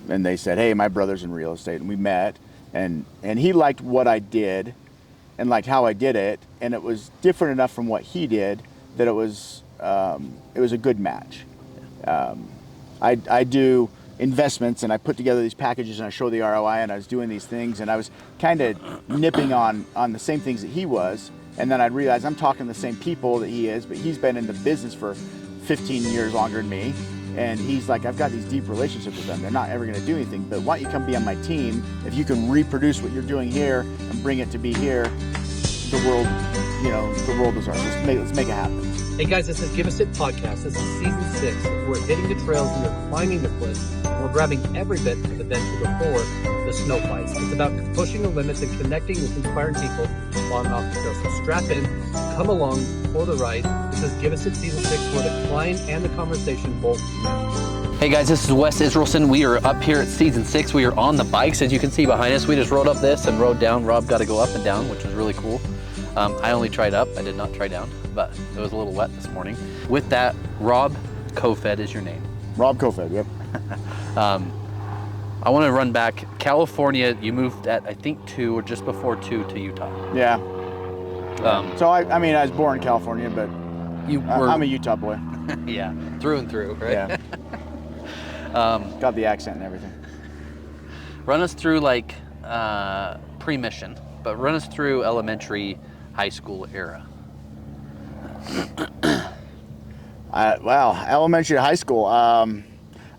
and they said, hey, my brother's in real estate, and we met, and he liked what I did and liked how I did it, and it was different enough from what he did that it was a good match. I do investments, and I put together these packages, and I show the ROI, and I was doing these things, and I was kind of nipping on the same things that he was, and then I'd realize I'm talking to the same people that he is, but he's been in the business for 15 years longer than me, and he's like, I've got these deep relationships with them. They're not ever going to do anything, but why don't you come be on my team? If you can reproduce what you're doing here and bring it to be here, the world is ours. Let's make it happen. Hey guys, this is Give Us It Podcast. This is season 6. We're hitting the trails and we're climbing the cliffs. And we're grabbing every bit of adventure before the snow fights. It's about pushing the limits and connecting with inspiring people on and off the trail. So strap in, come along for the ride. This is Give Us It season 6, where the climb and the conversation both matter. Hey guys, this is Wes Israelson. We are up here at season 6. We are on the bikes, as you can see behind us. We just rode up this and rode down. Rob got to go up and down, which was really cool. I only tried up, I did not try down, but it was a little wet this morning. With that, Robb Kofoed is your name. Robb Kofoed, yep. I want to run back. California, you moved at, I think, 2 or just before 2 to Utah. Yeah. So I mean, I was born in California, but I'm a Utah boy. Yeah, through and through, right? Yeah. Got the accent and everything. Run us through like pre-mission, but run us through elementary, high school era. Elementary, high school. I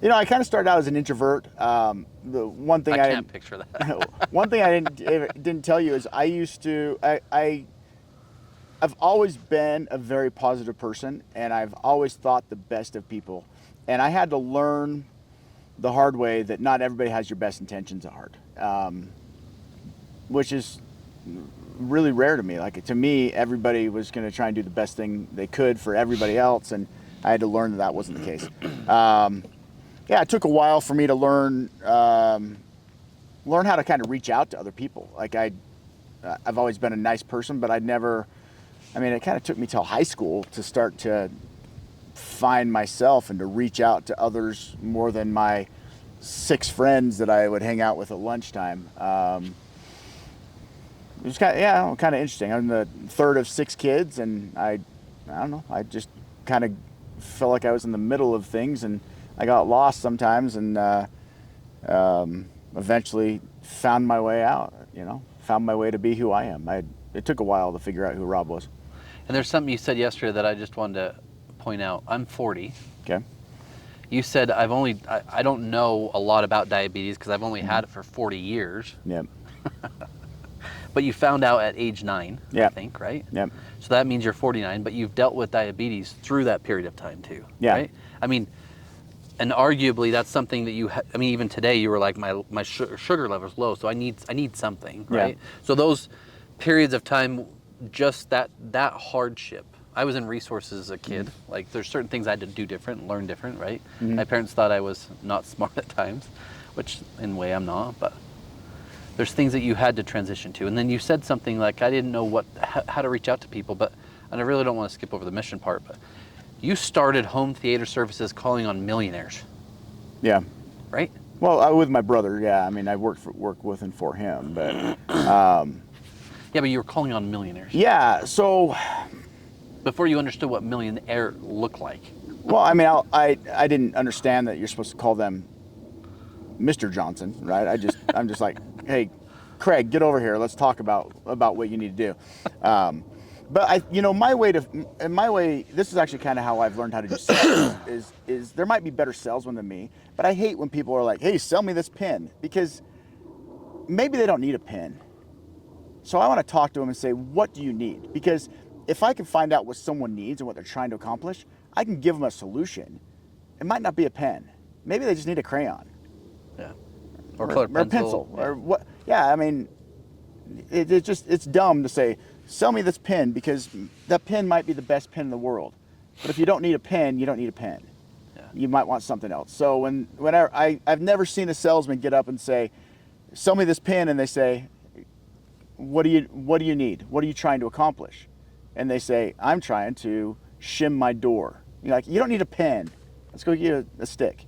kind of started out as an introvert. The one thing I can't picture that. One thing I didn't tell you is I've always been a very positive person, and I've always thought the best of people. And I had to learn the hard way that not everybody has your best intentions at heart, which is really rare to me. Like, to me, everybody was going to try and do the best thing they could for everybody else, and I had to learn that wasn't the case. It took a while for me to learn how to kind of reach out to other people. Like, I've always been a nice person, but it kind of took me till high school to start to find myself and to reach out to others more than my 6 friends that I would hang out with at lunchtime. It was kind of interesting. I'm the third of 6 kids, and I don't know. I just kind of felt like I was in the middle of things, and I got lost sometimes, and eventually found my way out. Found my way to be who I am. It took a while to figure out who Robb was. And there's something you said yesterday that I just wanted to point out. I'm 40. Okay. You said I don't know a lot about diabetes because I've only had it for 40 years. Yep. But you found out at age 9, yep. I think, right? Yep. So that means you're 49, but you've dealt with diabetes through that period of time too, yeah. Right? And arguably that's something that even today you were like, my sugar level's low, so I need something, right? Yeah. So those periods of time, just that hardship. I was in resources as a kid. Like, there's certain things I had to do different, learn different, right? Mm-hmm. My parents thought I was not smart at times, which in a way I'm not, but there's things that you had to transition to. And then you said something like, I didn't know how to reach out to people, and I really don't want to skip over the mission part, but you started home theater services calling on millionaires. Yeah. Right? Well, with my brother, yeah. I work with and for him, but yeah, but you were calling on millionaires. Yeah. So before you understood what millionaire looked like. Well, I didn't understand that you're supposed to call them Mr. Johnson, right? I'm just like, hey, Craig, get over here. Let's talk about what you need to do. But my way, this is actually kind of how I've learned how to do sales. is there might be better salesmen than me, but I hate when people are like, hey, sell me this pen, because maybe they don't need a pen. So I want to talk to them and say, what do you need? Because if I can find out what someone needs and what they're trying to accomplish, I can give them a solution. It might not be a pen. Maybe they just need a crayon. Yeah. Or colored pencil. Yeah. Or what? Yeah, it's dumb to say, sell me this pen, because that pen might be the best pen in the world. But if you don't need a pen, you don't need a pen. Yeah. You might want something else. So whenever I've never seen a salesman get up and say, sell me this pen, and they say, what do you need? What are you trying to accomplish? And they say, I'm trying to shim my door. You're like, you don't need a pen. Let's go get a stick,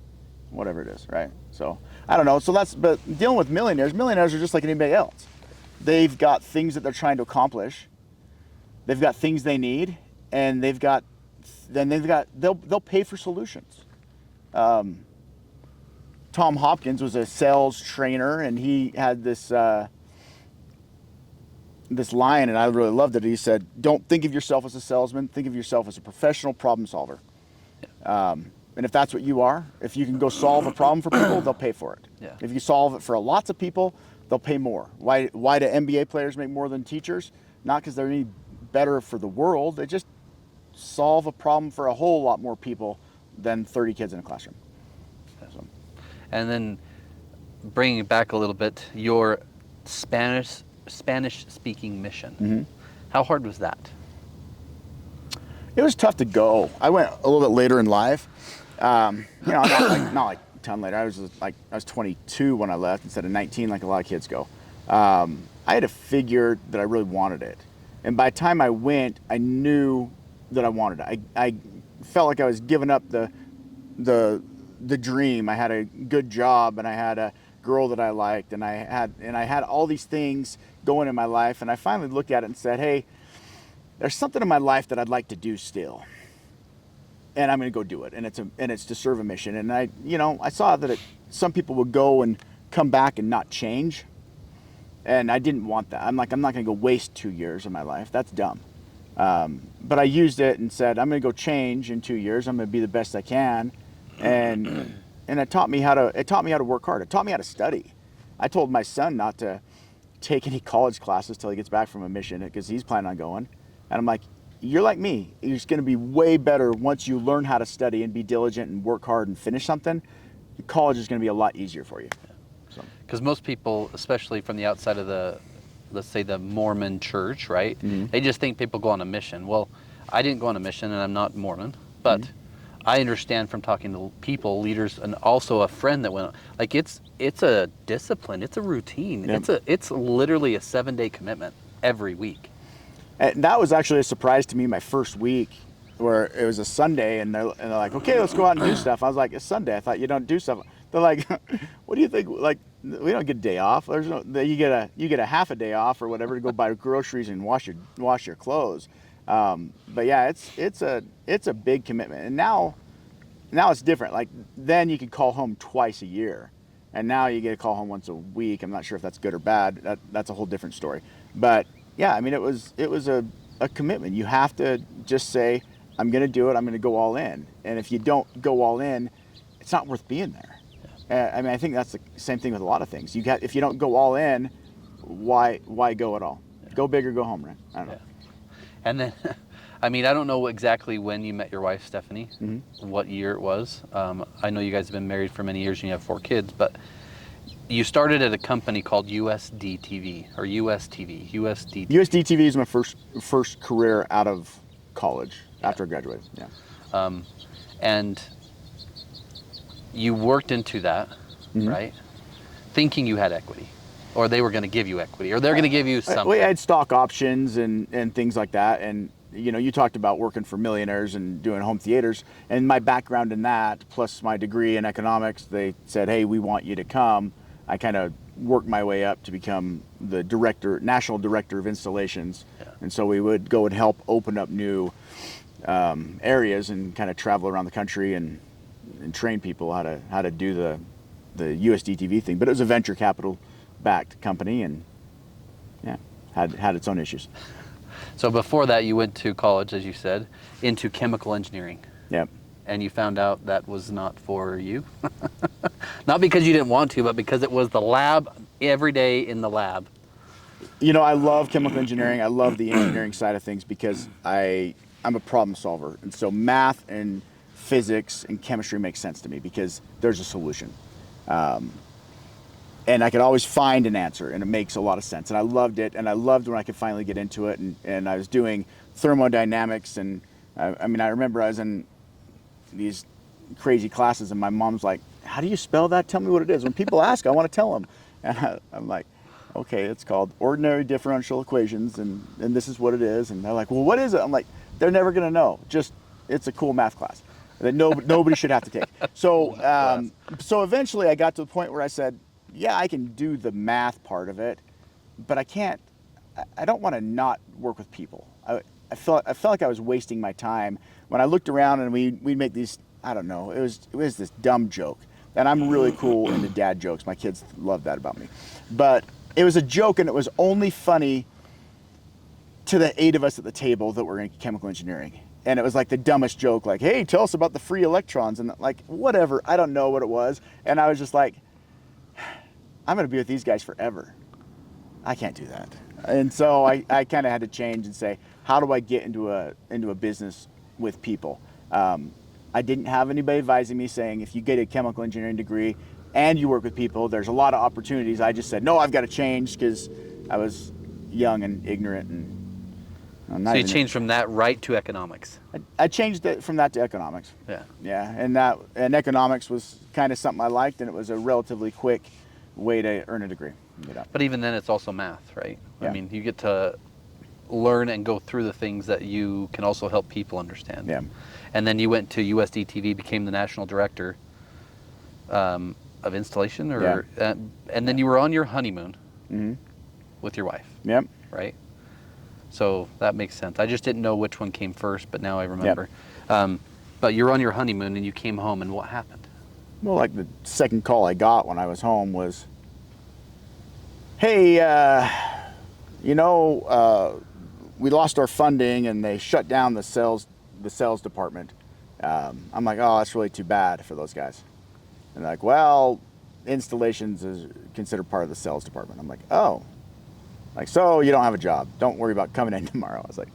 whatever it is, right? So I don't know. So but dealing with millionaires are just like anybody else. They've got things that they're trying to accomplish. They've got things they need, and they'll pay for solutions. Tom Hopkins was a sales trainer, and he had this line, and I really loved it. He said, "Don't think of yourself as a salesman. Think of yourself as a professional problem solver." And if that's what you are, if you can go solve a problem for people, they'll pay for it. Yeah. If you solve it for lots of people, they'll pay more. Why do NBA players make more than teachers? Not because they're any better for the world. They just solve a problem for a whole lot more people than 30 kids in a classroom. So. And then bringing it back a little bit, your Spanish-speaking mission. Mm-hmm. How hard was that? It was tough to go. I went a little bit later in life. Not like a ton later. I was 22 when I left instead of 19, like a lot of kids go. I had to figure that I really wanted it, and by the time I went, I knew that I wanted it. I felt like I was giving up the dream. I had a good job, and I had a girl that I liked, and I had all these things going in my life, and I finally looked at it and said, "Hey, there's something in my life that I'd like to do still, and I'm going to go do it." And it's to serve a mission. And I saw that some people would go and come back and not change, and I didn't want that. I'm not going to go waste 2 years of my life. That's dumb. But I used it and said, I'm going to go change in 2 years. I'm going to be the best I can, and it taught me how to work hard. It taught me how to study. I told my son not to take any college classes till he gets back from a mission because he's planning on going. And I'm like, you're like me. You're just going to be way better once you learn how to study and be diligent and work hard and finish something. College is going to be a lot easier for you. Because most people, especially from the outside of let's say the Mormon church, right? Mm-hmm. They just think people go on a mission. Well, I didn't go on a mission, and I'm not Mormon, but I understand from talking to people, leaders, and also a friend that went. Like it's a discipline, it's a routine, Yep. it's literally a 7-day commitment every week. And that was actually a surprise to me my first week, where it was a Sunday, and they're like, okay, let's go out and do stuff. I was like, it's Sunday. I thought you don't do stuff. They're like, what do you think? Like, we don't get a day off. There's no, you get a half a day off or whatever to go buy groceries and wash your clothes. But yeah, it's a big commitment. And now it's different. Like then you could call home twice a year, and now you get a call home once a week. I'm not sure if that's good or bad. That's a whole different story. But yeah, I mean, it was a commitment. You have to just say, I'm going to do it. I'm going to go all in. And if you don't go all in, it's not worth being there. I mean, I think that's the same thing with a lot of things. If you don't go all in, why go at all? Yeah. Go big or go home, right? I don't know. And then, I mean, I don't know exactly when you met your wife, Stephanie, what year it was. I know you guys have been married for many years and you have 4 kids, but you started at a company called USD TV or USTV. USD TV is my first career out of college after I graduated. Yeah. And you worked into that, right? Thinking you had equity, or they were going to give you equity, or they're going to give you something. We had stock options and things like that. And you talked about working for millionaires and doing home theaters, and my background in that, plus my degree in economics, they said, hey, we want you to come. I kind of worked my way up to become the national director of installations. Yeah. And so we would go and help open up new areas and kind of travel around the country and train people how to do the USD TV thing. But it was a venture capital backed company, and yeah, had its own issues. So before that, you went to college, as you said, into chemical engineering. Yep. And you found out that was not for you. Not because you didn't want to, but because it was the lab, every day in the lab. I love chemical engineering. I love the engineering side of things because I'm a problem solver. And so math and physics and chemistry makes sense to me because there's a solution. And I could always find an answer, and it makes a lot of sense. And I loved it, and I loved when I could finally get into it. And I was doing thermodynamics, and I remember I was in these crazy classes, and my mom's like, how do you spell that? Tell me what it is. When people ask, I want to tell them. And I'm like, okay, it's called ordinary differential equations, and this is what it is. And they're like, well, what is it? I'm like, they're never going to know. Just, it's a cool math class. that nobody should have to take. So, so eventually I got to the point where I said, yeah, I can do the math part of it, but I can't. I don't want to not work with people. I felt like I was wasting my time when I looked around and we'd make these. I don't know. It was this dumb joke, and I'm really cool into dad jokes. My kids love that about me, but it was a joke, and it was only funny to the 8 of us at the table that were in chemical engineering. And it was like the dumbest joke, like, hey, tell us about the free electrons, and like, whatever. I don't know what it was, and I was just like, I'm gonna be with these guys forever. I can't do that. And so I kind of had to change and say, how do I get into a business with people? I didn't have anybody advising me saying, if you get a chemical engineering degree and you work with people, there's a lot of opportunities. I just said, no, I've got to change, because I was young and ignorant. And so you changed from that right to economics. I changed it from that to economics. Yeah. Yeah, and economics was kind of something I liked, and it was a relatively quick way to earn a degree. But even then, it's also math, right? Yeah. I mean, you get to learn and go through the things that you can also help people understand. Yeah. And then you went to USD TV, became the national director of installation, or and then you were on your honeymoon with your wife. Yep. Right. So that makes sense. I just didn't know which one came first, but now I remember. Yep. But you're on your honeymoon and you came home, and what happened? Well, like the second call I got when I was home was, hey, we lost our funding and they shut down the sales department. I'm like, oh, that's really too bad for those guys. And they're like, well, installations is considered part of the sales department. I'm like, oh, like, so you don't have a job. Don't worry about coming in tomorrow. I was like,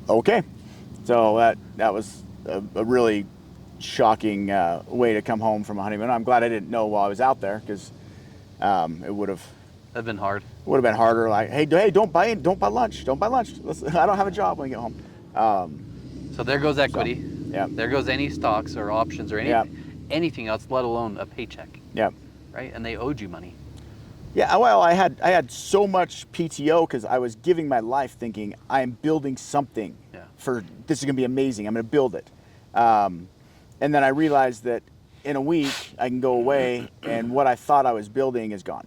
okay. So that was a really shocking way to come home from a honeymoon. I'm glad I didn't know while I was out there, because it would have been hard. Would have been harder. Like, hey, don't buy lunch. Don't buy lunch. I don't have a job when I get home. So there goes equity. So, yeah. There goes any stocks or options or anything else, let alone a paycheck. Yeah. Right? And they owed you money. Yeah. Well, I had so much PTO because I was giving my life thinking I am building something. Yeah. This is gonna be amazing. I'm gonna build it. And then I realized that in a week I can go away and what I thought I was building is gone.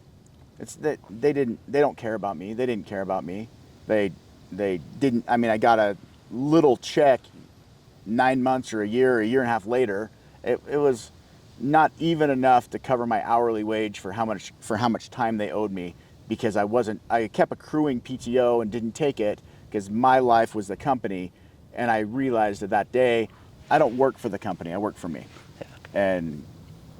It's that they don't care about me. They didn't care about me. They didn't. I mean, I got a little check 9 months or a year and a half later. It was not even enough to cover my hourly wage for how much time they owed me, because I kept accruing PTO and didn't take it because my life was the company, and I realized that day I don't work for the company. I work for me. Yeah.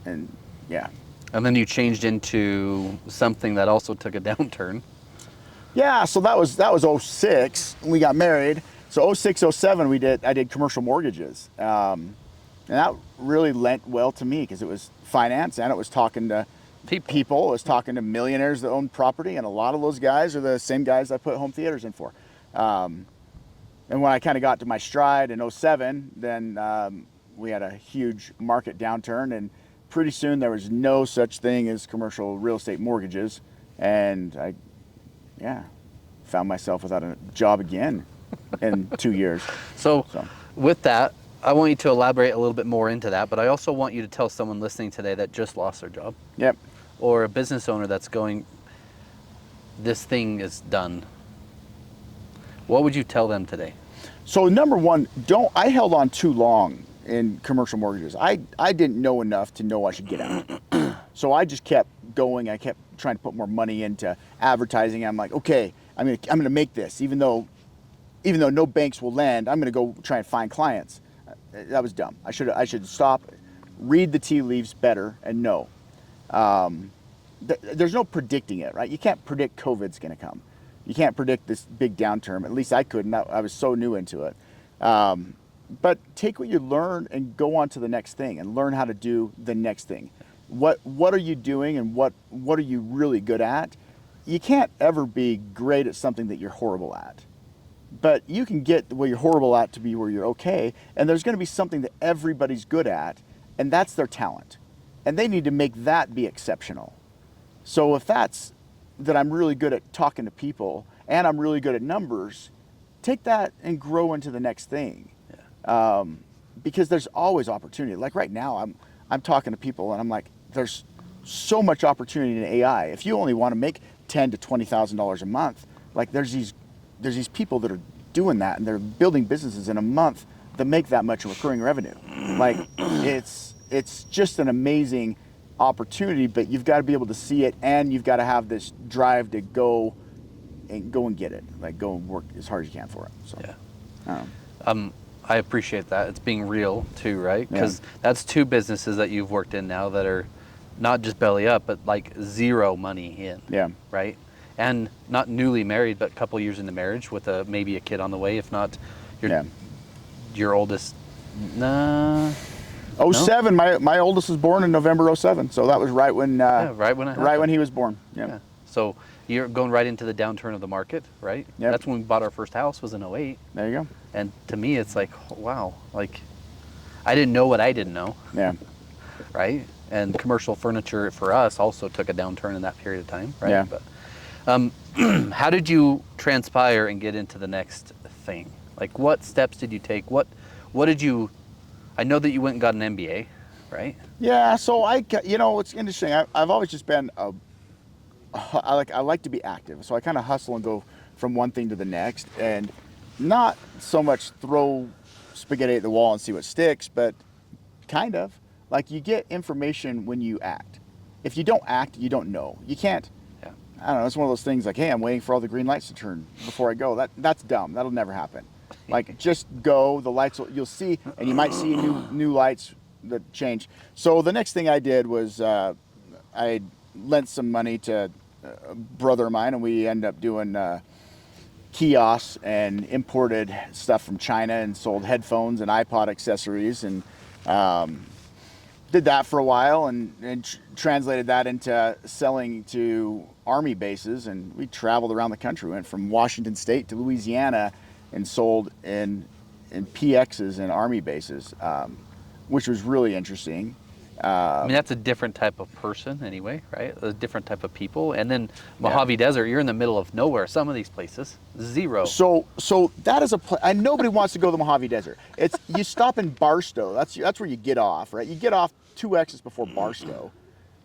And yeah. And then you changed into something that also took a downturn. Yeah, so that was 06. We got married. So 06, 07, I did commercial mortgages. And that really lent well to me because it was finance and it was talking to people. It was talking to millionaires that own property, and a lot of those guys are the same guys I put home theaters in for. And when I kind of got to my stride in 07, then we had a huge market downturn, and pretty soon there was no such thing as commercial real estate mortgages, and I found myself without a job again in 2 years. So with that, I want you to elaborate a little bit more into that, but I also want you to tell someone listening today that just lost their job. Yep. Or a business owner that's going, this thing is done. What would you tell them today? So number one, I held on too long in commercial mortgages. I didn't know enough to know I should get out. So I just kept going. I kept trying to put more money into advertising. I'm like, okay, I'm gonna make this, even though no banks will lend. I'm gonna go try and find clients. That was dumb. I should stop, read the tea leaves better, and know. There's no predicting it, right? You can't predict COVID's gonna come. You can't predict this big downturn. At least I couldn't. I was so new into it. But take what you learn and go on to the next thing and learn how to do the next thing. What are you doing, and what are you really good at? You can't ever be great at something that you're horrible at. But you can get what you're horrible at to be where you're okay, and there's going to be something that everybody's good at, and that's their talent. And they need to make that be exceptional. So if that's that I'm really good at talking to people and I'm really good at numbers, take that and grow into the next thing. because there's always opportunity. Like right now, I'm talking to people and I'm like, there's so much opportunity in AI. If you only want to make $10,000 to $20,000 a month, like there's these people that are doing that and they're building businesses in a month that make that much recurring revenue. Like it's just an amazing opportunity, but you've got to be able to see it, and you've got to have this drive to go and get it. Like go and work as hard as you can for it. So yeah. I appreciate that. It's being real too, right? Because that's two businesses that you've worked in now that are not just belly up, but like zero money in. Yeah. Right? And not newly married, but a couple years into marriage with maybe a kid on the way, if not your oldest. Nah. 07. No? My oldest was born in November 07, so that was right when when he was born. Yeah. So you're going right into the downturn of the market, right? Yeah. That's when we bought our first house, was in 08. There you go. And to me, it's like, wow, like I didn't know what I didn't know. Yeah. Right. And commercial furniture for us also took a downturn in that period of time, right? Yeah. But how did you transpire and get into the next thing? Like, what steps did you take? What did you? I know that you went and got an MBA, right? Yeah. So it's interesting. I've always just been I like to be active. So I kind of hustle and go from one thing to the next, and not so much throw spaghetti at the wall and see what sticks, but kind of like you get information when you act. If you don't act, you don't know. You can't. Yeah. I don't know. It's one of those things like, hey, I'm waiting for all the green lights to turn before I go. That's dumb. That'll never happen. Like just go. The lights you'll see, and you might see new lights that change. So the next thing I did was I lent some money to a brother of mine, and we ended up doing kiosks and imported stuff from China and sold headphones and iPod accessories, and did that for a while and translated that into selling to Army bases. And we traveled around the country. We went from Washington State to Louisiana and sold in PXs and Army bases, which was really interesting. I mean, that's a different type of person anyway, right? A different type of people. And then Mojave Desert, you're in the middle of nowhere. Some of these places, zero. So that is and nobody wants to go to the Mojave Desert. It's you stop in Barstow. That's where you get off, right? You get off 2 exits before Barstow,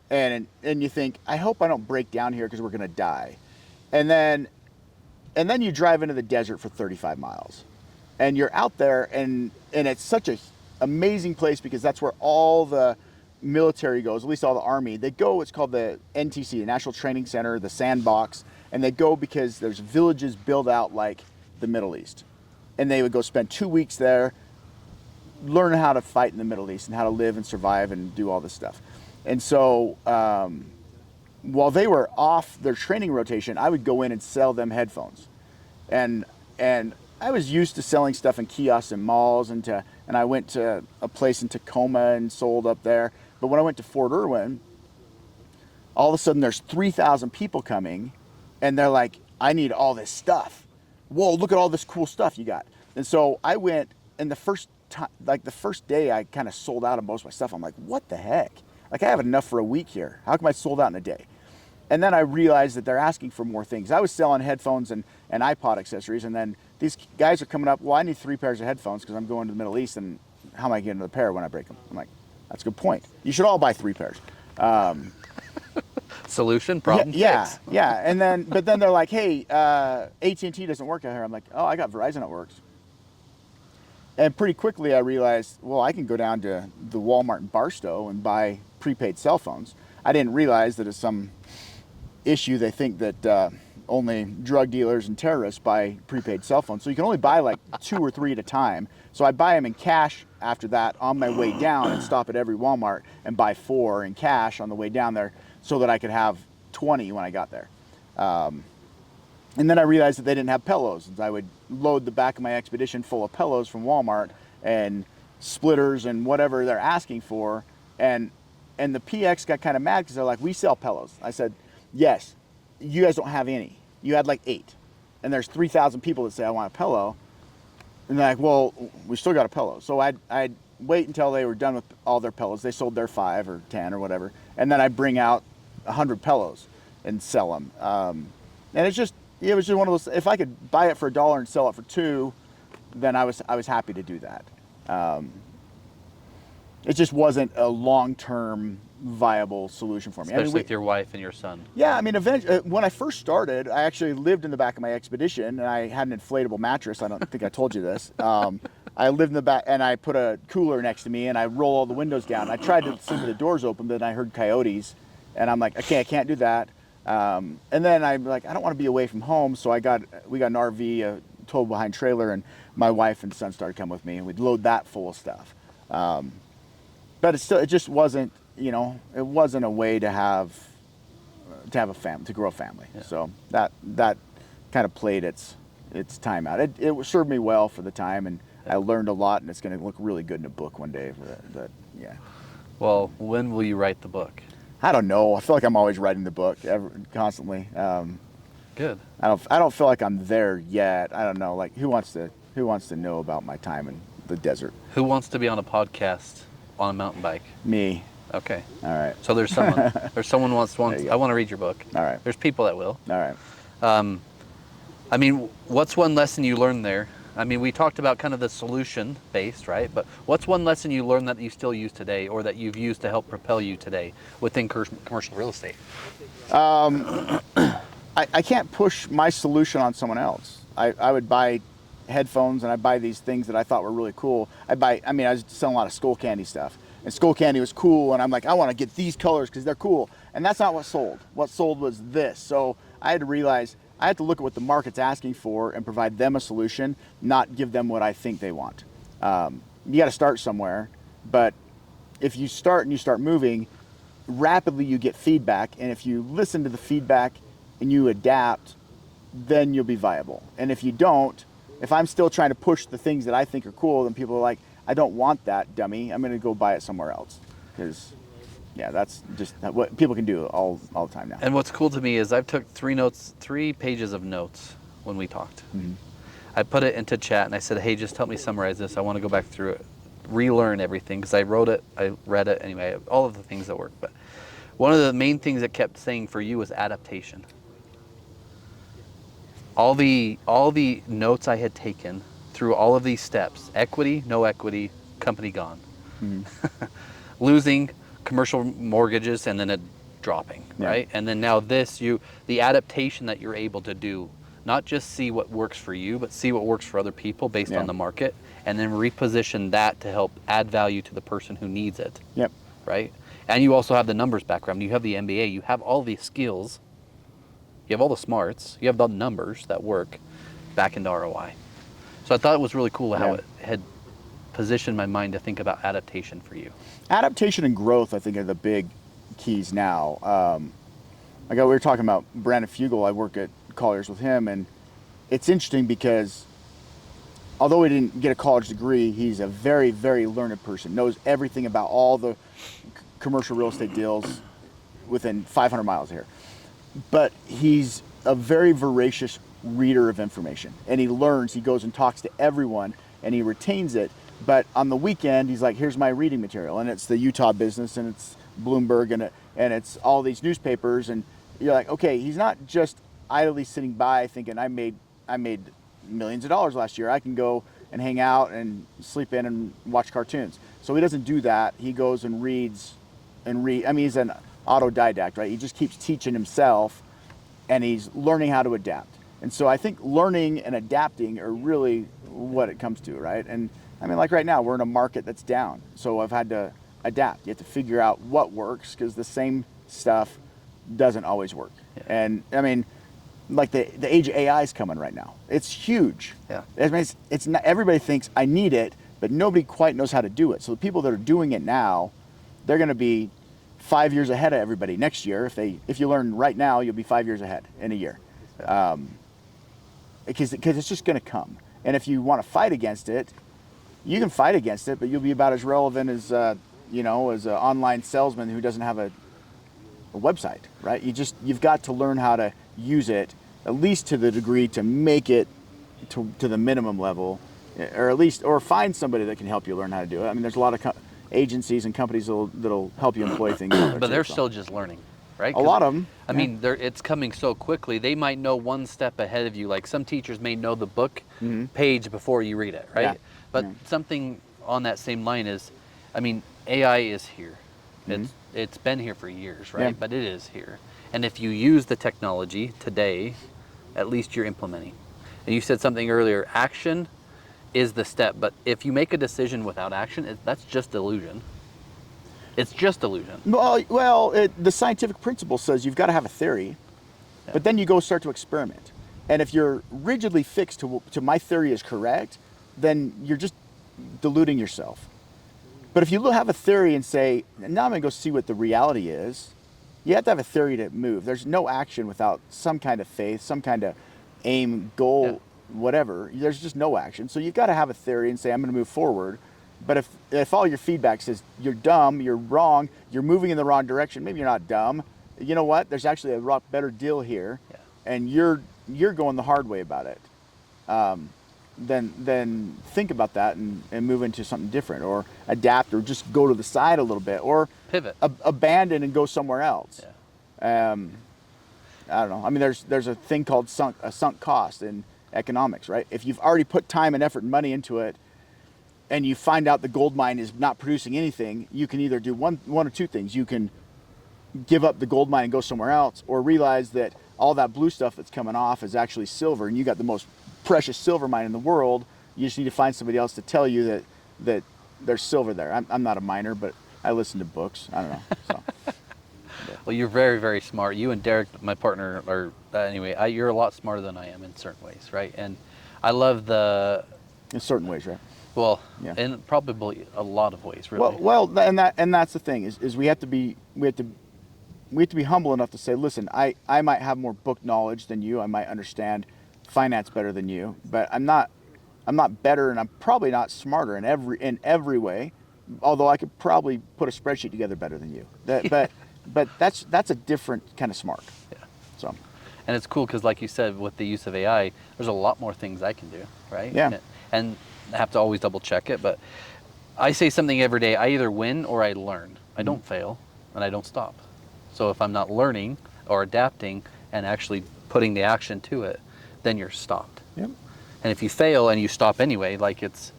and you think, I hope I don't break down here because we're gonna die, and then you drive into the desert for 35 miles, and you're out there, and it's such a amazing place because that's where all the military goes, at least all the Army. They go, it's called the NTC, the National Training Center, the Sandbox, and they go because there's villages built out like the Middle East. And they would go spend 2 weeks there, learn how to fight in the Middle East and how to live and survive and do all this stuff. And so while they were off their training rotation, I would go in and sell them headphones. And I was used to selling stuff in kiosks and malls, and I went to a place in Tacoma and sold up there. But when I went to Fort Irwin, all of a sudden there's 3,000 people coming, and they're like, I need all this stuff. Whoa, look at all this cool stuff you got. And so I went, and the first day I kind of sold out of most of my stuff. I'm like, what the heck? Like, I have enough for a week here. How come I sold out in a day? And then I realized that they're asking for more things. I was selling headphones and iPod accessories, and then these guys are coming up, well, I need 3 pairs of headphones because I'm going to the Middle East, and how am I getting another pair when I break them? I'm like, that's a good point. You should all buy 3 pairs. Solution, problem fix. Yeah. But then they're like, hey, AT&T doesn't work out here. I'm like, oh, I got Verizon, it works. And pretty quickly I realized, well, I can go down to the Walmart in Barstow and buy prepaid cell phones. I didn't realize that it's some issue. They think that only drug dealers and terrorists buy prepaid cell phones. So you can only buy like 2 or 3 at a time. So I buy them in cash after that on my way down, and stop at every Walmart and buy 4 in cash on the way down there so that I could have 20 when I got there. And then I realized that they didn't have pillows. I would load the back of my Expedition full of pillows from Walmart and splitters and whatever they're asking for. And the PX got kind of mad because they're like, we sell pillows. I said, yes, you guys don't have any. You had like 8. And there's 3,000 people that say, I want a pillow. And they're like, well, we still got a pillow. So I'd wait until they were done with all their pillows. They sold their 5 or 10 or whatever. And then I'd bring out 100 pillows and sell them. And it was just one of those, if I could buy it for $1 and sell it for $2, then I was happy to do that. it just wasn't a long-term viable solution for me. Especially with your wife and your son. Yeah, I mean, eventually, when I first started, I actually lived in the back of my Expedition, and I had an inflatable mattress. I don't think I told you this. I lived in the back, and I put a cooler next to me, and I roll all the windows down. I tried to sleep with the doors open, but then I heard coyotes, and I'm like, okay, I can't do that. And then I'm like, I don't want to be away from home, so we got an RV, a tow behind trailer, and my wife and son started coming with me, and we'd load that full of stuff. But it just wasn't, it wasn't a way to have a family, to grow a family. Yeah. So that kind of played its time out. It served me well for the time, and I learned a lot, and it's going to look really good in a book one day. Yeah. Well, when will you write the book? I don't know. I feel like I'm always writing the book, constantly. Good. I don't feel like I'm there yet. I don't know. Like, who wants to know about my time in the desert? Who wants to be on a podcast on a mountain bike? Me. Okay. All right. So there's someone wants I want to read your book. All right. There's people that will. All right. I mean, what's one lesson you learned there? I mean, we talked about kind of the solution based, right? But what's one lesson you learned that you still use today, or that you've used to help propel you today within commercial real estate? I can't push my solution on someone else. I would buy headphones, and I buy these things that I thought were really cool. I was selling a lot of Skull Candy stuff, and Skull Candy was cool, and I'm like, I want to get these colors because they're cool. And that's not what sold. What sold was this. So I had to realize I had to look at what the market's asking for and provide them a solution, not give them what I think they want. You got to start somewhere, but if you start moving, rapidly you get feedback, and if you listen to the feedback and you adapt, then you'll be viable. And if you don't, if I'm still trying to push the things that I think are cool, then people are like, I don't want that, dummy. I'm going to go buy it somewhere else. Because, yeah, that's just what people can do all the time now. And what's cool to me is I've took 3 pages of notes when we talked. Mm-hmm. I put it into chat, and I said, hey, just help me summarize this. I want to go back through it, relearn everything, because I wrote it, I read it, anyway, all of the things that work. But one of the main things that kept saying for you was adaptation. All the notes I had taken through all of these steps: equity, no equity, company gone, mm-hmm. losing commercial mortgages, and then it dropping, yeah. Right? And then now the adaptation that you're able to do, not just see what works for you, but see what works for other people based on the market, and then reposition that to help add value to the person who needs it. Yep. Right? And you also have the numbers background. You have the MBA. You have all the skills. You have all the smarts. You have the numbers that work back into ROI. So I thought it was really cool how it had positioned my mind to think about adaptation for you. Adaptation and growth, I think, are the big keys now. We were talking about Brandon Fugel. I work at Colliers with him, and it's interesting because although he didn't get a college degree, he's a very, very learned person, knows everything about all the commercial real estate deals within 500 miles here. But he's a very voracious reader of information, and he learns. He goes and talks to everyone, and he retains it. But on the weekend, he's like, here's my reading material, and it's the Utah Business, and it's Bloomberg, and it's all these newspapers, and you're like, okay, he's not just idly sitting by thinking, I made millions of dollars last year. I can go and hang out and sleep in and watch cartoons. So he doesn't do that. He goes and reads. I mean, he's an autodidact, right? He just keeps teaching himself, and he's learning how to adapt. And so I think learning and adapting are really what it comes to, right? And I mean, like right now, we're in a market that's down. So I've had to adapt. You have to figure out what works, because the same stuff doesn't always work. Yeah. And I mean, like the age of AI is coming right now. It's huge. Yeah. I mean, it's not, everybody thinks I need it, but nobody quite knows how to do it. So the people that are doing it now, they're going to be 5 years ahead of everybody next year. If you learn right now, you'll be 5 years ahead in a year. Because it's just going to come. And if you want to fight against it, you can fight against it, but you'll be about as relevant as as an online salesman who doesn't have a website, right? You've got to learn how to use it, at least to the degree to make it to the minimum level, or find somebody that can help you learn how to do it. I mean, there's a lot of agencies and companies that'll help you employ things. But they're still just learning, right? A lot of them. I mean, it's coming so quickly. They might know one step ahead of you. Like some teachers may know the book page before you read it, right? Yeah. But something on that same line is, I mean, AI is here. Mhm. It's been here for years, right? Yeah. But it is here. And if you use the technology today, at least you're implementing. And you said something earlier, action is the step, but if you make a decision without action, that's just delusion. It's just delusion. The scientific principle says you've got to have a theory, Yeah. but then you go start to experiment. And if you're rigidly fixed to my theory is correct, then you're just deluding yourself. But if you have a theory and say, now I'm going to go see what the reality is, you have to have a theory to move. There's no action without some kind of faith, some kind of aim, goal, Yeah. whatever. There's just no action. So you've got to have a theory and say, I'm going to move forward. But if all your feedback says you're dumb, you're wrong, you're moving in the wrong direction, maybe you're not dumb. You know what? There's actually a lot better deal here, Yeah. and you're going the hard way about it. Then think about that and move into something different, or adapt, or just go to the side a little bit, or Pivot. Abandon and go somewhere else. Yeah. I don't know. I mean, there's a thing called sunk cost in economics, right? If you've already put time and effort and money into it, and you find out the gold mine is not producing anything, you can either do one or two things. You can give up the gold mine and go somewhere else, or realize that all that blue stuff that's coming off is actually silver, and you got the most precious silver mine in the world. You just need to find somebody else to tell you that there's silver there. I'm not a miner, but I listen to books. I don't know. So. Well, you're very, very smart. You and Derek, my partner, are anyway. You're a lot smarter than I am in certain ways, right? And I love In certain ways, right? Well, Yeah. in probably a lot of ways, really. And that's the thing is we have to be humble enough to say, listen, I might have more book knowledge than you. I might understand finance better than you, but I'm not better, and I'm probably not smarter in every way. Although I could probably put a spreadsheet together better than you. But that's a different kind of smart. Yeah. So. And it's cool because, like you said, with the use of AI, there's a lot more things I can do, right? Yeah. And I have to always double check it, but I say something every day. I either win or I learn. I don't fail, and I don't stop. So if I'm not learning or adapting and actually putting the action to it, then you're stopped. Yep. And if you fail and you stop anyway, like it's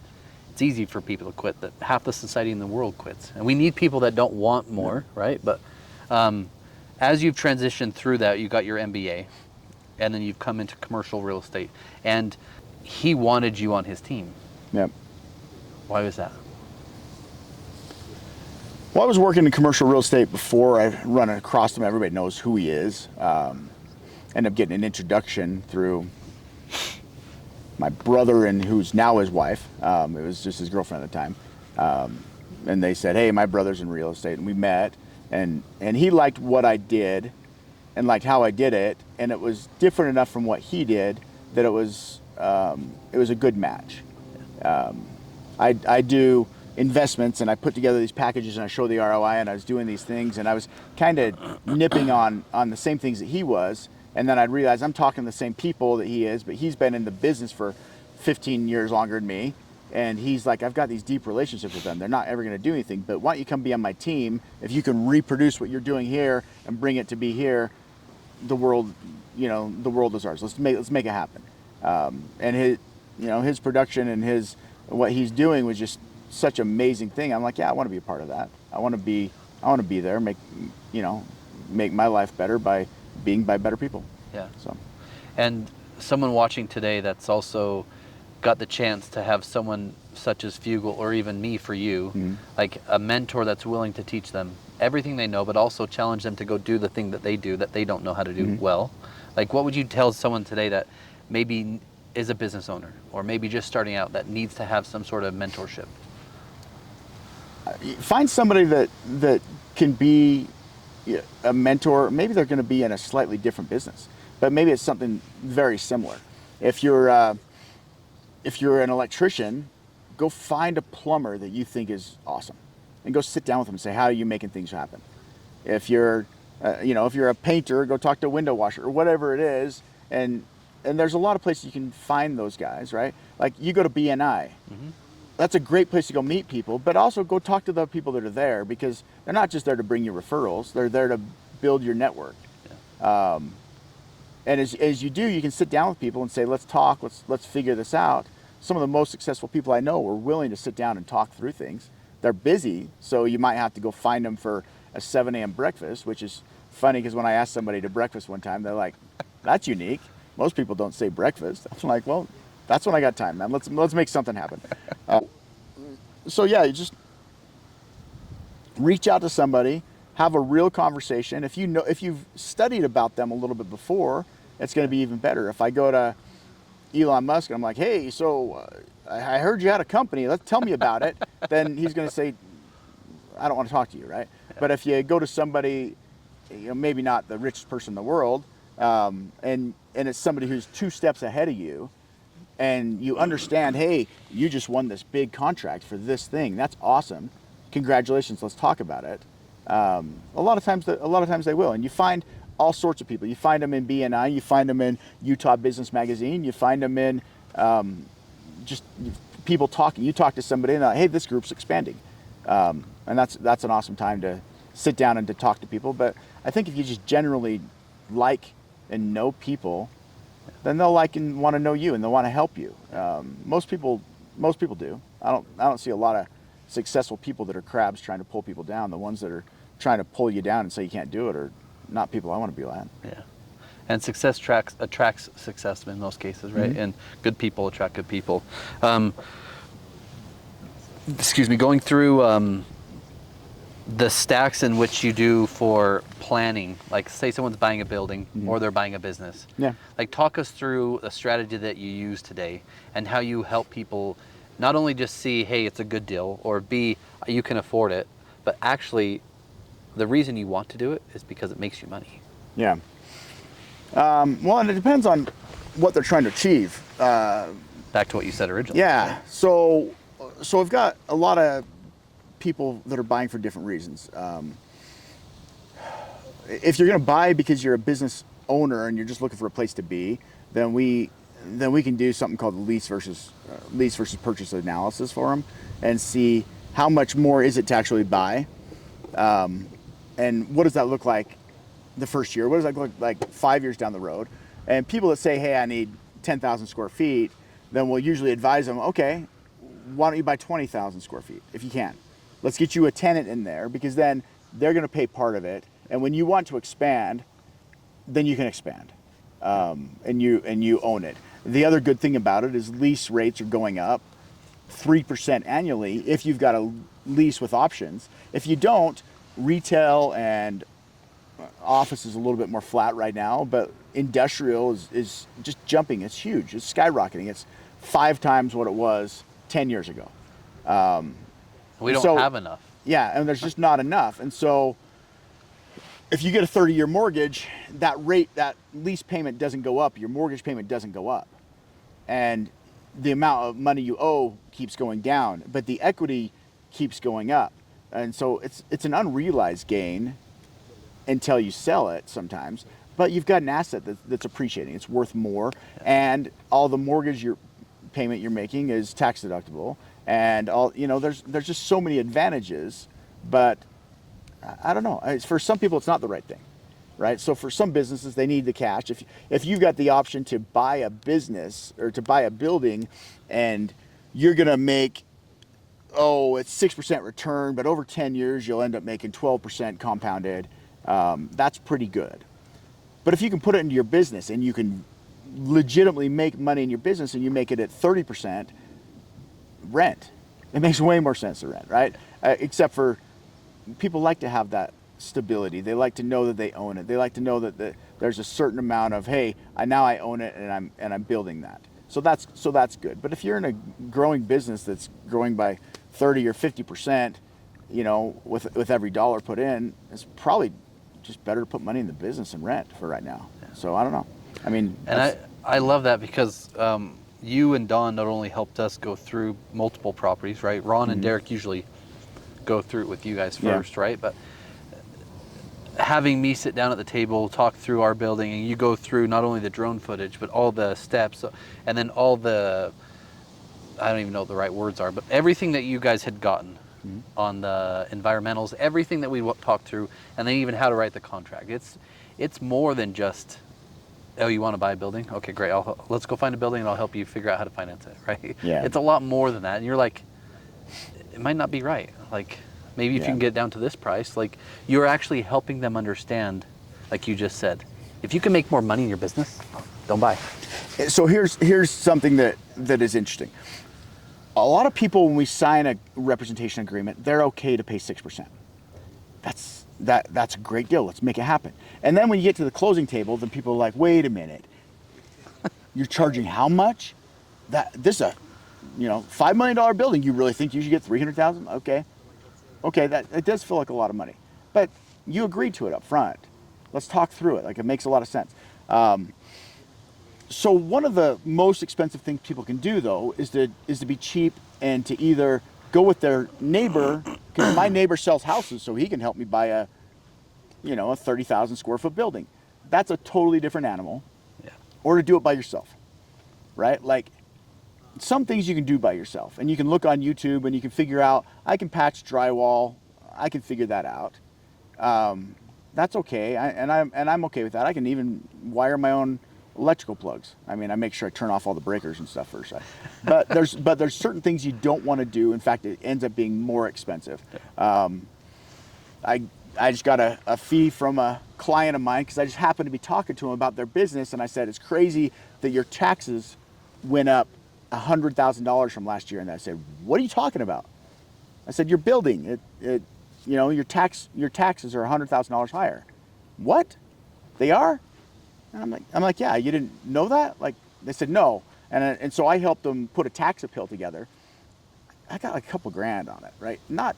easy for people to quit. That half the society in the world quits, and we need people that don't want more, right? But as you've transitioned through that, you got your MBA, and then you've come into commercial real estate, and he wanted you on his team. Yep. Why was that? Well, I was working in commercial real estate before I run across him. Everybody knows who he is. Ended up getting an introduction through my brother and who's now his wife. It was just his girlfriend at the time. And they said, hey, my brother's in real estate. And we met, and he liked what I did and liked how I did it. And it was different enough from what he did that it was a good match. I do investments, and I put together these packages, and I show the ROI, and I was doing these things, and I was kind of nipping on the same things that he was. And then I'd realize I'm talking to the same people that he is, but he's been in the business for 15 years longer than me. And he's like, I've got these deep relationships with them. They're not ever going to do anything, but why don't you come be on my team? If you can reproduce what you're doing here and bring it to be here, the world is ours. Let's make it happen. And his production and what he's doing was just such an amazing thing. I'm like, yeah, I want to be a part of that. I want to be there, make my life better by being by better people. Yeah. So. And someone watching today that's also got the chance to have someone such as Fugel, or even me for you, Mm-hmm. like a mentor that's willing to teach them everything they know, but also challenge them to go do the thing that they do that they don't know how to do Mm-hmm. well. Like, what would you tell someone today that maybe is a business owner, or maybe just starting out, that needs to have some sort of mentorship? Find somebody that can be a mentor. Maybe they're going to be in a slightly different business, but maybe it's something very similar. If you're an electrician, go find a plumber that you think is awesome, and go sit down with them and say, how are you making things happen? If you're a painter, go talk to a window washer or whatever it is. And there's a lot of places you can find those guys, right? Like, you go to BNI. Mm-hmm. That's a great place to go meet people, but also go talk to the people that are there, because they're not just there to bring you referrals. They're there to build your network. Yeah. And as you do, you can sit down with people and say, let's talk, let's figure this out. Some of the most successful people I know were willing to sit down and talk through things. they're busy, so you might have to go find them for a 7 a.m. breakfast, which is funny because when I asked somebody to breakfast one time, they're like, "That's unique. Most people don't say breakfast." I'm like, "Well, that's when I got time, man. Let's make something happen." So yeah, you just reach out to somebody, have a real conversation. If you've studied about them a little bit before, it's going to be even better. If I go to Elon Musk and I'm like, "Hey, so I heard you had a company. Tell me about it," then he's going to say, "I don't want to talk to you," right? Yeah. But if you go to somebody, maybe not the richest person in the world, and it's somebody who's 2 steps ahead of you, and you understand, hey, you just won this big contract for this thing. That's awesome. Congratulations. Let's talk about it. A lot of times they will, and you find all sorts of people. You find them in BNI. You find them in Utah Business Magazine. You find them in just people talking. You talk to somebody and hey, this group's expanding, and that's an awesome time to sit down and to talk to people. But I think if you just generally like and know people, then they'll like and want to know you, and they'll want to help you. Most people do. I don't see a lot of successful people that are crabs trying to pull people down. The ones that are trying to pull you down and say you can't do it are not people I want to be like. Yeah, and success attracts success in most cases, right? Mm-hmm. And good people attract good people. Excuse me, going through the stacks in which you do for planning, like say someone's buying a building mm-hmm. or they're buying a business. Yeah. Like talk us through a strategy that you use today and how you help people not only just see, hey, it's a good deal, or B, you can afford it, but actually the reason you want to do it is because it makes you money. Yeah. Well, and it depends on what they're trying to achieve. Back to what you said originally. Yeah. So I've got a lot of people that are buying for different reasons. If you're going to buy because you're a business owner and you're just looking for a place to be, then we can do something called the lease versus purchase analysis for them and see how much more is it to actually buy, and what does that look like the first year? What does that look like 5 years down the road? And people that say, hey, I need 10,000 square feet, then we'll usually advise them, okay, why don't you buy 20,000 square feet if you can? Let's get you a tenant in there, because then they're going to pay part of it. And when you want to expand, then you can expand, and you own it. The other good thing about it is lease rates are going up 3% annually if you've got a lease with options. If you don't, retail and office is a little bit more flat right now, but industrial is just jumping. It's huge. It's skyrocketing. It's 5 times what it was 10 years ago. We don't have enough. Yeah, and there's just not enough. And so if you get a 30-year mortgage, that lease payment doesn't go up. Your mortgage payment doesn't go up. And the amount of money you owe keeps going down, but the equity keeps going up. And so it's an unrealized gain until you sell it sometimes. But you've got an asset that's appreciating. It's worth more, and all the mortgage payment you're making is tax deductible. And all there's just so many advantages. But I don't know. For some people, it's not the right thing, right? So for some businesses, they need the cash. If you've got the option to buy a business or to buy a building, and you're gonna make it's 6% return, but over 10 years you'll end up making 12% compounded. That's pretty good. But if you can put it into your business and you can legitimately make money in your business and you make it at 30% rent, it makes way more sense to rent, right? Except for people like to have that stability. They like to know that they own it. They like to know that there's a certain amount of, hey, I own it and I'm building that. So that's good. But if you're in a growing business that's growing by 30 or 50%, with every dollar put in, it's probably just better to put money in the business and rent for right now. So I don't know. I mean, and I love that because you and Don not only helped us go through multiple properties, right? Ron mm-hmm. and Derek usually go through it with you guys first, right? But having me sit down at the table, talk through our building, and you go through not only the drone footage, but all the steps, and then all the, I don't even know what the right words are, but everything that you guys had gotten mm-hmm. on the environmentals, everything that we talked through, and then even how to write the contract. It's more than just, oh, you want to buy a building? Okay, great. Let's go find a building and I'll help you figure out how to finance it, right? Yeah. It's a lot more than that. And you're like, it might not be right. Like maybe if you Yeah. can get it down to this price, like you're actually helping them understand, like you just said, if you can make more money in your business, don't buy. So here's something that is interesting. A lot of people, when we sign a representation agreement, they're okay to pay 6%. That's a great deal. Let's make it happen. And then when you get to the closing table, then people are like, wait a minute, you're charging how much? This is a $5 million building. You really think you should get $300,000? Okay, that it does feel like a lot of money, but you agreed to it up front. Let's talk through it. Like, it makes a lot of sense. So one of the most expensive things people can do, though, is to be cheap and to either go with their neighbor, because my neighbor sells houses, so he can help me buy a 30,000 square foot building. That's a totally different animal. Yeah. Or to do it by yourself, right? Like, some things you can do by yourself, and you can look on YouTube and you can figure out, I can patch drywall, I can figure that out. That's okay, I'm okay with that. I can even wire my own electrical plugs. I mean, I make sure I turn off all the breakers and stuff first. But there's certain things you don't want to do. In fact, it ends up being more expensive. I just got a fee from a client of mine because I just happened to be talking to him about their business, and I said, it's crazy that your taxes went up $100,000 from last year. And I said, what are you talking about? I said, your building, your taxes are $100,000 higher. What? They are? And I'm like, yeah, you didn't know that? Like, they said no. And so I helped them put a tax appeal together. I got like a couple grand on it, right? Not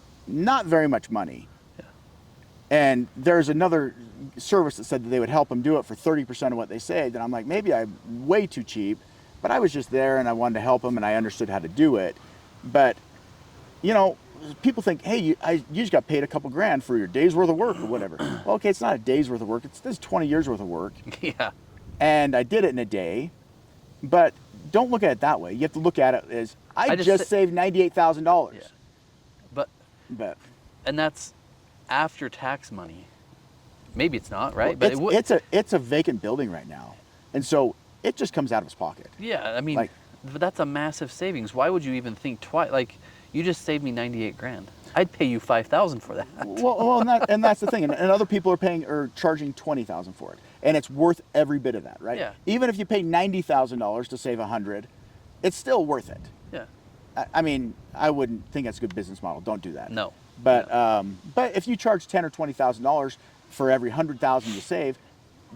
very much money. Yeah. And there's another service that said that they would help them do it for 30% of what they saved. And I'm like, maybe I'm way too cheap, but I was just there and I wanted to help them and I understood how to do it. But, people think, hey, you just got paid a couple grand for your day's worth of work or whatever. Well, okay, it's not a day's worth of work. This is 20 years worth of work. Yeah. And I did it in a day. But don't look at it that way. You have to look at it as, I just saved $98,000. Yeah. But And that's after tax money. Maybe it's not, right? Well, it's a vacant building right now. And so it just comes out of his pocket. Yeah, I mean, but that's a massive savings. Why would you even think twice? Like, you just saved me 98 grand. I'd pay you 5,000 for that. Well, and that's the thing. And other people are charging 20,000 for it, and it's worth every bit of that, right? Yeah. Even if you pay $90,000 to save 100, it's still worth it. Yeah. I mean, I wouldn't think that's a good business model. Don't do that. No. But if you charge $10,000 or $20,000 for every 100,000 you save,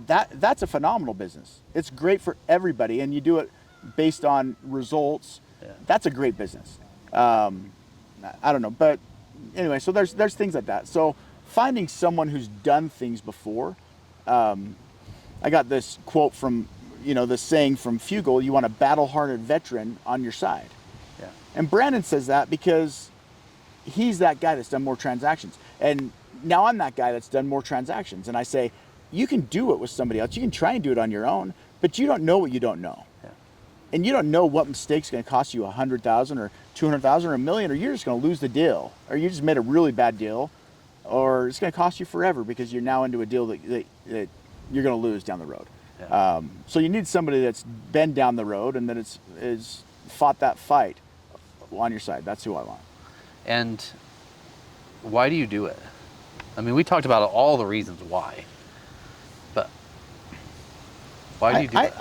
that's a phenomenal business. It's great for everybody, and you do it based on results. Yeah. That's a great business. I don't know, but anyway, so there's things like that. So finding someone who's done things before. I got this quote from, this saying from Fugel: you want a battle-hardened veteran on your side. Yeah. And Brandon says that because he's that guy that's done more transactions. And now I'm that guy that's done more transactions. And I say, you can do it with somebody else. You can try and do it on your own, but you don't know what you don't know. Yeah. And you don't know what mistake's going to cost you $100,000 or $200,000 or $1 million, or you're just going to lose the deal, or you just made a really bad deal, or it's going to cost you forever because you're now into a deal that you're going to lose down the road. Yeah. So you need somebody that's been down the road and that is fought that fight on your side. That's who I want. And why do you do it? I mean, we talked about all the reasons why, but why do you do it?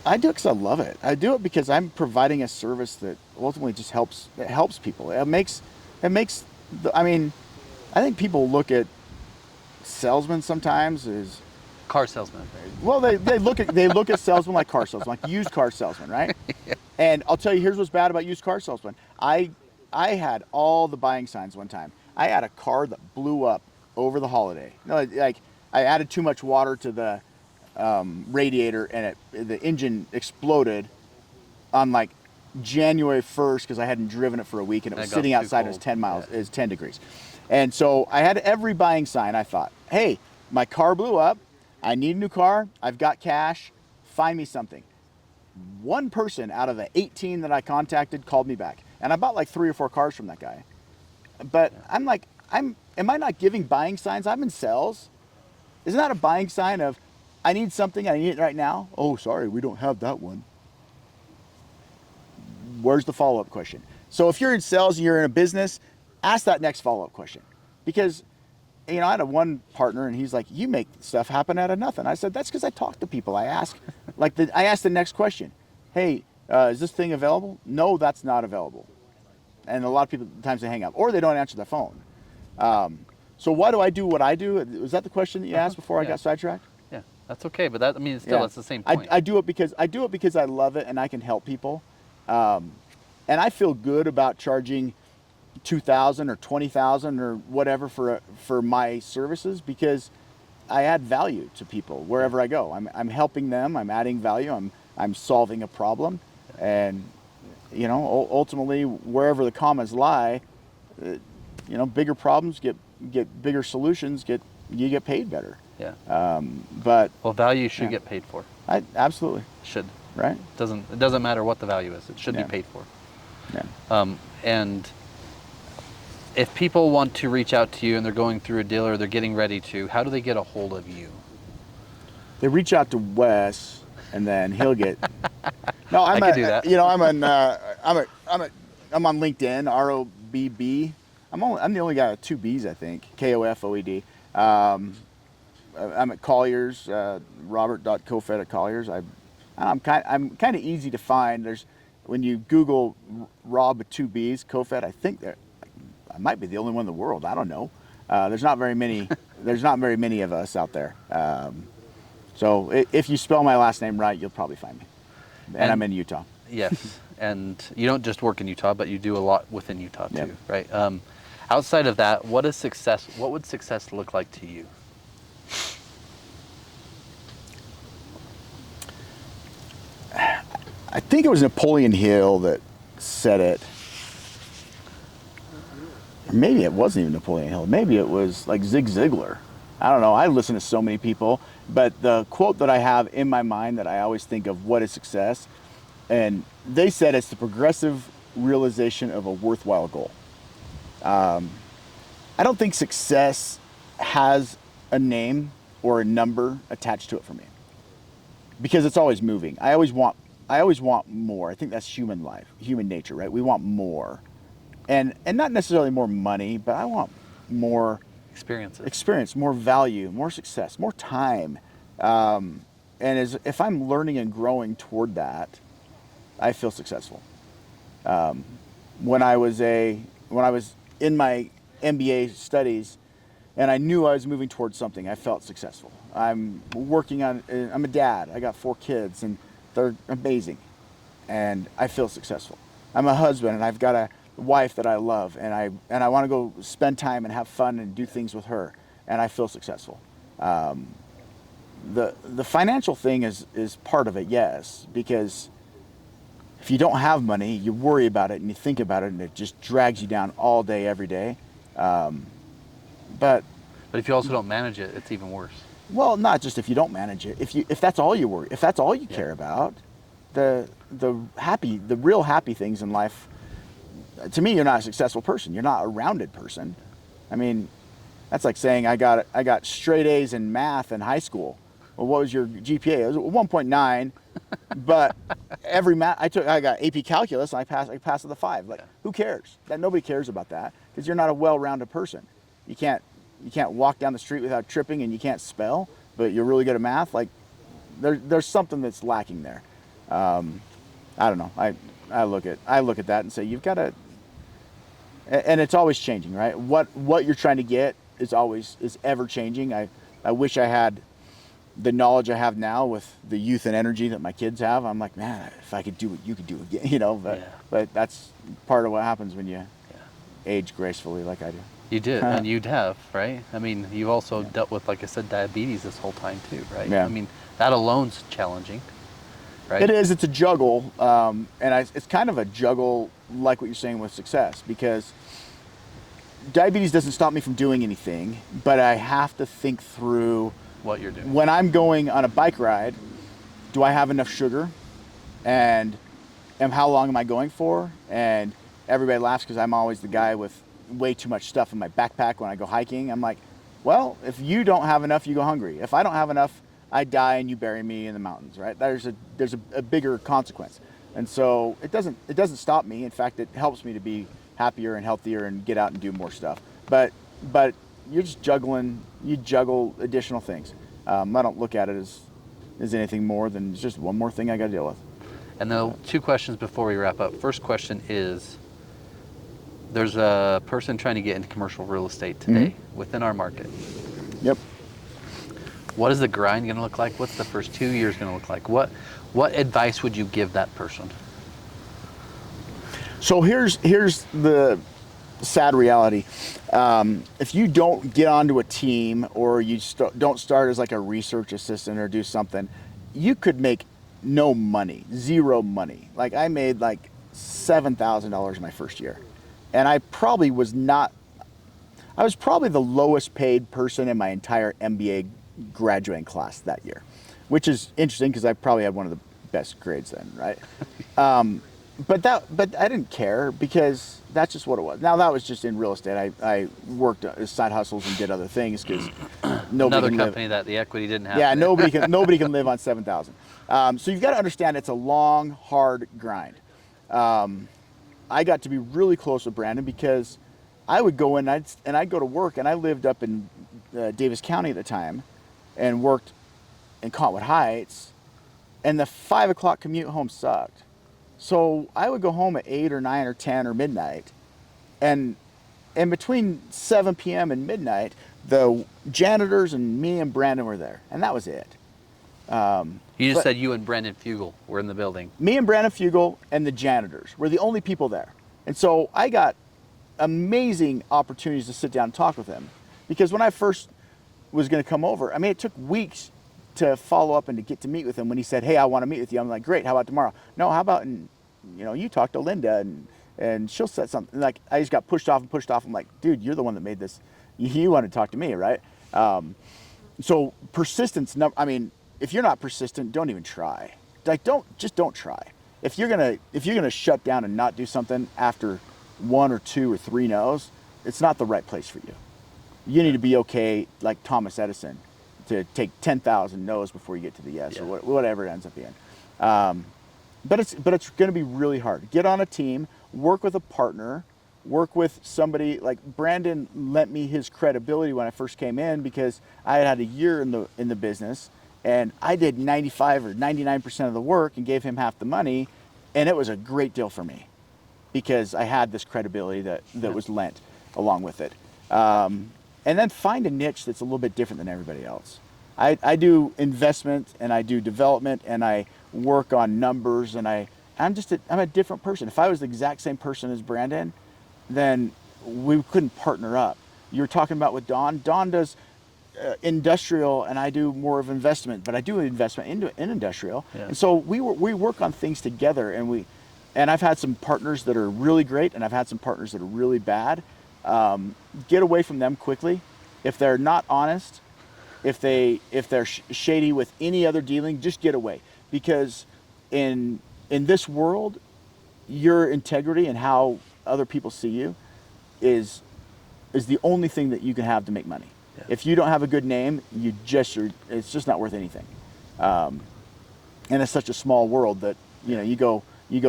I do it because I love it. I do it because I'm providing a service that ultimately just helps people. I think people look at salesmen sometimes as Car salesman. well, they look at salesmen like car salesmen, like used car salesmen, right? Yeah. And I'll tell you, here's what's bad about used car salesmen. I had all the buying signs one time. I had a car that blew up over the holiday. No, like I added too much water to the radiator, and the engine exploded on like January 1st because I hadn't driven it for a week, and it was sitting outside. It was 10 miles. It was 10 degrees, and so I had every buying sign. I thought, hey, my car blew up. I need a new car. I've got cash. Find me something. One person out of the 18 that I contacted called me back, and I bought like 3 or 4 cars from that guy. But I'm like, am I not giving buying signs? I'm in sales. Isn't that a buying sign of, I need something, I need it right now? Oh, sorry, we don't have that one. Where's the follow-up question? So if you're in sales and you're in a business, ask that next follow-up question. Because, you know, I had one partner and he's like, you make stuff happen out of nothing. I said, that's because I talk to people. I ask the next question. Hey, is this thing available? No, that's not available. And a lot of people, times they hang up or they don't answer their phone. So why do I do what I do? Was that the question that you asked before I got sidetracked? Yeah, that's okay. But that, I mean, still, it's the same point. I do it because I love it and I can help people. And I feel good about charging $2,000 or $20,000 or whatever for my services because I add value to people wherever I go. I'm helping them. I'm adding value. I'm solving a problem, and you know, ultimately, wherever the commas lie, you know, bigger problems get bigger solutions. You get paid better. Yeah. But value should get paid for. Absolutely Should. Right. It doesn't matter what the value is. It should be paid for. Yeah. And if people want to reach out to you and they're going through a deal or they're getting ready to, how do they get a hold of you? They reach out to Wes, and then he'll get. No, I can do that. You know, I'm on LinkedIn. ROBB. I'm the only guy with 2 B's, I think. KOFOED. I'm at Colliers. Robert.Kofoed at Colliers. I'm kind of easy to find. When you Google Robb with 2 B's, Kofoed, I think I might be the only one in the world. I don't know. There's not very many. There's not very many of us out there. So if you spell my last name right, you'll probably find me. And I'm in Utah. Yes, and you don't just work in Utah, but you do a lot within Utah too, right? Outside of that, what would success look like to you? I think it was Napoleon Hill that said it. Maybe it wasn't even Napoleon Hill. Maybe it was like Zig Ziglar. I don't know. I listen to so many people, but the quote that I have in my mind that I always think of what is success, and they said it's the progressive realization of a worthwhile goal. I don't think success has a name or a number attached to it for me because it's always moving. I always want more. I think that's human nature, right? We want more. And not necessarily more money, but I want more experience, more value, more success, more time. And if I'm learning and growing toward that, I feel successful. When I was in my MBA studies and I knew I was moving towards something, I felt successful. I'm a dad. I got 4 kids and they're amazing. And I feel successful. I'm a husband and I've got a wife that I love and I want to go spend time and have fun and do things with her, and I feel successful. The financial thing is part of it, yes, because if you don't have money, you worry about it and you think about it and it just drags you down all day, every day. But if you also don't manage it, it's even worse. Well, not just if you don't manage it. If that's all you worry, if that's all you care about, the real happy things in life. To me, you're not a successful person. You're not a rounded person. I mean, that's like saying I got straight A's in math in high school. Well, what was your GPA? It was 1.9, but every math I got AP calculus and I passed with a 5. Like, who cares? Nobody cares about that because you're not a well-rounded person. You can't walk down the street without tripping, and you can't spell, but you're really good at math. Like, there's something that's lacking there. I don't know. I look at that and say you've got to. And it's always changing, right? What you're trying to get is ever changing. I wish I had the knowledge I have now with the youth and energy that my kids have. I'm like, man, if I could do what you could do again, you know. But that's part of what happens when you age gracefully, like I do. You did, and you'd have, right? I mean, you've also dealt with, like I said, diabetes this whole time too, right? Yeah. I mean, that alone's challenging, right? It is. It's a juggle, and it's kind of a juggle, like what you're saying with success, because diabetes doesn't stop me from doing anything, but I have to think through what you're doing. When I'm going on a bike ride, do I have enough sugar? And how long am I going for? And everybody laughs because I'm always the guy with way too much stuff in my backpack when I go hiking. I'm like, well, if you don't have enough, you go hungry. If I don't have enough, I die and you bury me in the mountains, right? There's a bigger consequence. And so it doesn't stop me. In fact, it helps me to be happier and healthier and get out and do more stuff. But you're just you juggle additional things. I don't look at it as anything more than just one more thing I got to deal with. And the 2 questions before we wrap up. First question is, there's a person trying to get into commercial real estate today within our market. Yep. What is the grind going to look like? What's the first 2 years going to look like? What advice would you give that person? So here's the sad reality. If you don't get onto a team, or you don't start as like a research assistant or do something, you could make no money, zero money. Like I made like $7,000 my first year, and I was probably the lowest paid person in my entire MBA graduating class that year, which is interesting because I probably had one of the best grades then, right? But I didn't care because that's just what it was. Now that was just in real estate. I worked as side hustles and did other things because Another company that the equity didn't have. Yeah, nobody can live on $7,000. So you've got to understand it's a long, hard grind. I got to be really close with Brandon because I would go in and I'd go to work, and I lived up in Davis County at the time and worked in Kofoed Heights, and the 5 o'clock commute home sucked. So I would go home at 8 or 9 or 10 or midnight, and between 7 p.m. and midnight, the janitors and me and Brandon were there, and that was it. You just said you and Brandon Fugel were in the building. Me and Brandon Fugel and the janitors were the only people there. And so I got amazing opportunities to sit down and talk with him, because when I first was going to come over, I mean, it took weeks to follow up and to get to meet with him. When he said, "Hey, I want to meet with you," I'm like, "Great, how about tomorrow?" "No, how about, you talk to Linda and she'll set something." Like, I just got pushed off. I'm like, "Dude, you're the one that made this. You want to talk to me, right?" So persistence. I mean, if you're not persistent, don't even try. Like, don't try. If you're gonna shut down and not do something after 1 or 2 or 3 no's, it's not the right place for you. You need to be okay, like Thomas Edison, to take 10,000 no's before you get to the yes, or whatever it ends up being. But it's going to be really hard. Get on a team, work with a partner, work with somebody. Like Brandon lent me his credibility when I first came in, because I had a year in the business, and I did 95 or 99% of the work and gave him half the money, and it was a great deal for me because I had this credibility that was lent along with it. And then find a niche that's a little bit different than everybody else. I do investment, and I do development, and I work on numbers, and I'm a different person. If I was the exact same person as Brandon, then we couldn't partner up. You're talking about with Don. Don does industrial, and I do more of investment, but I do investment in industrial. Yeah. And so we work on things together, and I've had some partners that are really great, and I've had some partners that are really bad. Get away from them quickly. If they're not honest, if they're shady with any other dealing, just get away. Because in this world, your integrity and how other people see you is the only thing that you can have to make money. Yeah. If you don't have a good name, it's just not worth anything. And it's such a small world that you go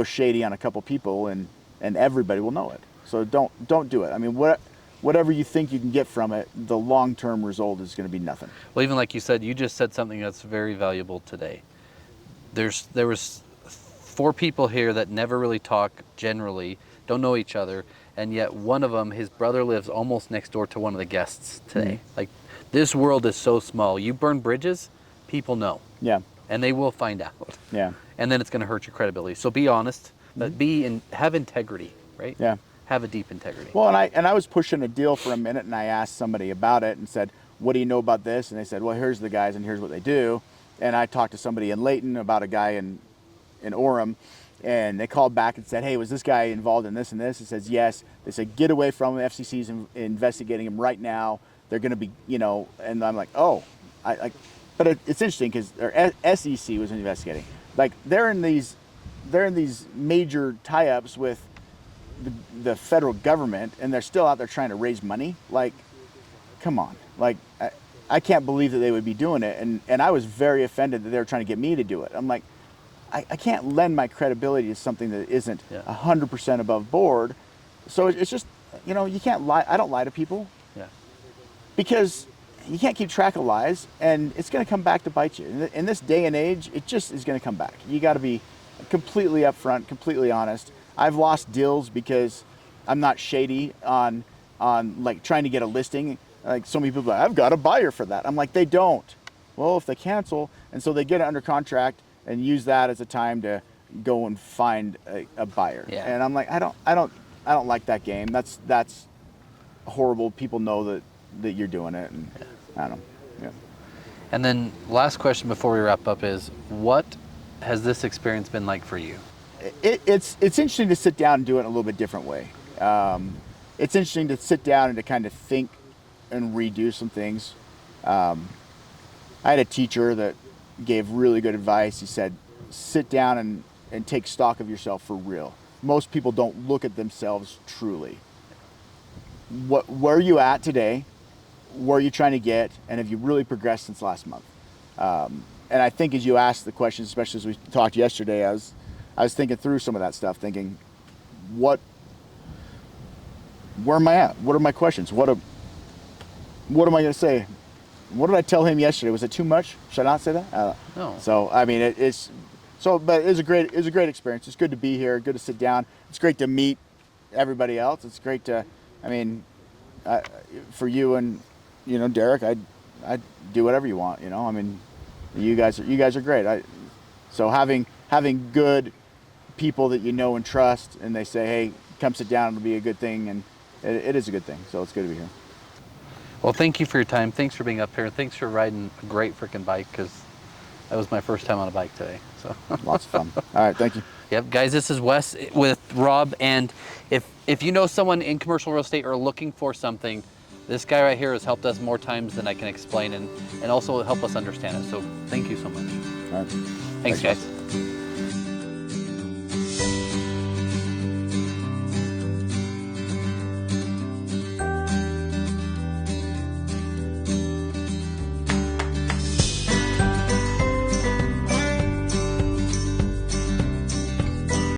shady on a couple people, and everybody will know it. So don't do it. I mean, whatever you think you can get from it, the long-term result is going to be nothing. Well, even like you said, you just said something that's very valuable today. There was 4 people here that never really talk generally, don't know each other, and yet one of them, his brother lives almost next door to one of the guests today. Mm-hmm. Like, this world is so small. You burn bridges, people know. Yeah. And they will find out. Yeah. And then it's going to hurt your credibility. So be honest, but have integrity, right? Yeah. Have a deep integrity. Well, and I was pushing a deal for a minute, and I asked somebody about it and said, "What do you know about this?" And they said, "Well, here's the guys, and here's what they do." And I talked to somebody in Layton about a guy in Orem, and they called back and said, "Hey, was this guy involved in this and this?" It says, "Yes." They said, "Get away from him. FCC's investigating him right now. They're going to be, and I'm like, "Oh." But it's interesting because SEC was investigating. Like, they're in these major tie-ups with the federal government, and they're still out there trying to raise money. Like, come on. Like, I can't believe that they would be doing it. And I was very offended that they were trying to get me to do it. I'm like, I can't lend my credibility to something that isn't 100% above board. So it's just, you know, you can't lie. I don't lie to people Yeah. because you can't keep track of lies, and it's going to come back to bite you. In this day and age, it just is going to come back. You got to be completely upfront, completely honest. I've lost deals because I'm not shady on like trying to get a listing. Like so many people are like, I've got a buyer for that. I'm like, they don't. Well, if they cancel, and so they get it under contract and use that as a time to go and find a buyer. Yeah. And I'm like, I don't like that game. That's horrible. People know that you're doing it, and I don't know. Yeah. And then last question before we wrap up is, what has this experience been like for you? It's interesting to sit down and do it in a little bit different way. It's interesting to sit down and to kind of think and redo some things. I had a teacher that gave really good advice. He said, sit down and take stock of yourself for real. Most people don't look at themselves truly. Where are you at today? Where are you trying to get? And have you really progressed since last month? And I think as you asked the questions, especially as we talked yesterday, I was thinking through some of that stuff, thinking, where am I at? What are my questions? What am I going to say? What did I tell him yesterday? Was it too much? Should I not say that? No. So I mean, but it was a great experience. It's good to be here. Good to sit down. It's great to meet everybody else. It's great to, I mean, for you and Derek, I'd do whatever you want. I mean, you guys are great. So having good people that you know and trust, and they say, hey, come sit down, it'll be a good thing, and it is a good thing. So it's good to be here. Well, thank you for your time. Thanks for being up here. Thanks for riding a great freaking bike, because that was my first time on a bike today. So Lots of fun. All right, thank you. Yep, guys, this is Wes with Rob, and if you know someone in commercial real estate or looking for something, this guy right here has helped us more times than I can explain, and also help us understand it. So thank you so much. All right. Thanks guys. Guys.